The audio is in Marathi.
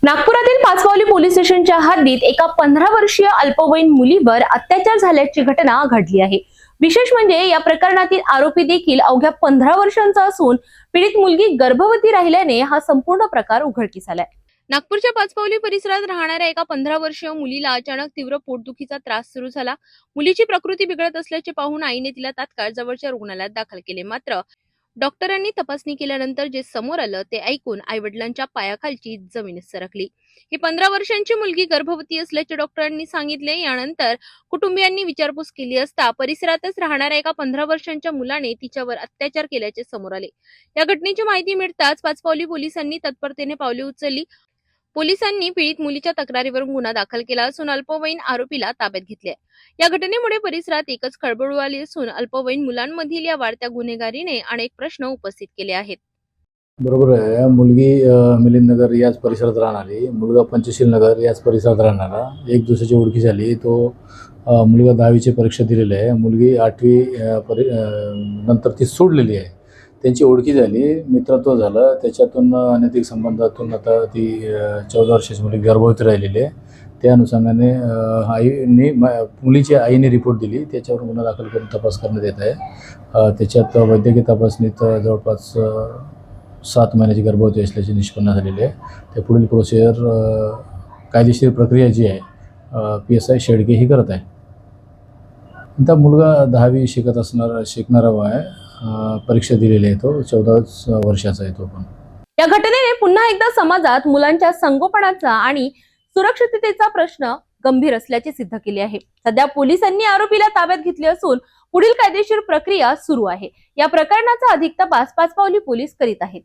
नागपुरातील पाचपावली पोलीस स्टेशनच्या हद्दीत एका 15 वर्षीय अल्पवयीन मुलीवर अत्याचार झाल्याची घटना घडली आहे। विशेष म्हणजे या प्रकरणातील आरोपी देखील अवघ्या 15 वर्षांचा असून पीडित मुलगी गर्भवती राहिल्याने हा संपूर्ण प्रकार उघडकीस आलाय। नागपूरच्या पाचपावली परिसरात राहणाऱ्या एका 15 वर्षीय मुलीला अचानक तीव्र पोटदुखीचा त्रास सुरू झाला। मुलीची प्रकृती बिघडत असल्याचे पाहून आईने तिला तात्काळ जवळच्या रुग्णालयात दाखल केले। मात्र डॉक्टरांनी तपासणी केल्यानंतर जे समोर आलं ते ऐकून आईवडिलांच्या पायाखालची जमीन सरकली। ही 15 वर्षांची मुलगी गर्भवती असल्याचे डॉक्टरांनी सांगितले। यानंतर कुटुंबियांनी विचारपूस केली असता परिसरातच राहणाऱ्या एका 15 वर्षांच्या मुलाने तिच्यावर अत्याचार केल्याचे समोर आले। या घटनेची माहिती मिळताच पाचपावली पोलिसांनी तत्परतेने पावले उचलली। पोलिसांनी पीडित मुलीच्या तक्रारीवरून गुन्हा दाखल केला असून अल्पवयीन आरोपीला ताब्यात घेतले। या घटनेमुळे परिसरात एकच खळबळ उडाली असून अल्पवयीन मुलांमधील या वाढत्या गुन्हेगारीने अनेक प्रश्न उपस्थित केले आहेत। बरोबर आहे। मुलगी मिलिंद नगर याच परिसरात राहणारी, मुलगा पंचशील नगर याच परिसरात राहणारा, एक दुसऱ्याची ओळखी झाली। तो मुलगा 10वीची परीक्षा दिलेली आहे, मुलगी 8वी नंतर ती सोडलेली आहे। त्यांची ओळखी झाली, मित्रत्व झालं, त्याच्यातून अनैतिक संबंधातून आता ती 14 वर्षाची मुलगी गर्भवती राहिलेली आहे। त्या अनुषंगाने आईने मुलीच्या आईने रिपोर्ट दिली, त्याच्यावर गुन्हा दाखल करून तपास करण्यात येत आहे। त्याच्यात वैद्यकीय तपासणीत जवळपास 7 महिन्याची गर्भवती असल्याची निष्पन्न झालेली आहे। त्या पुढील प्रोसिजर कायदेशीर प्रक्रिया जी आहे PSI शेडगे ही करत आहे। आता मुलगा 10वी शिकणारा आहे, परीक्षा दिलेली आहे, तो 14 वर्षाचा आहे तो पण। या घटनेने पुन्हा एकदा समाजात मुलांच्या संगोपनाचा आणि सुरक्षिततेचा प्रश्न गंभीर असल्याचे सिद्ध केले आहे। सध्या पोलिसांनी आरोपीला ताब्यात घेतले असून पुढील कायदेशीर प्रक्रिया सुरू आहे। या प्रकरणाचा अधिक तपास पाचपावली पोलीस करीत आहेत।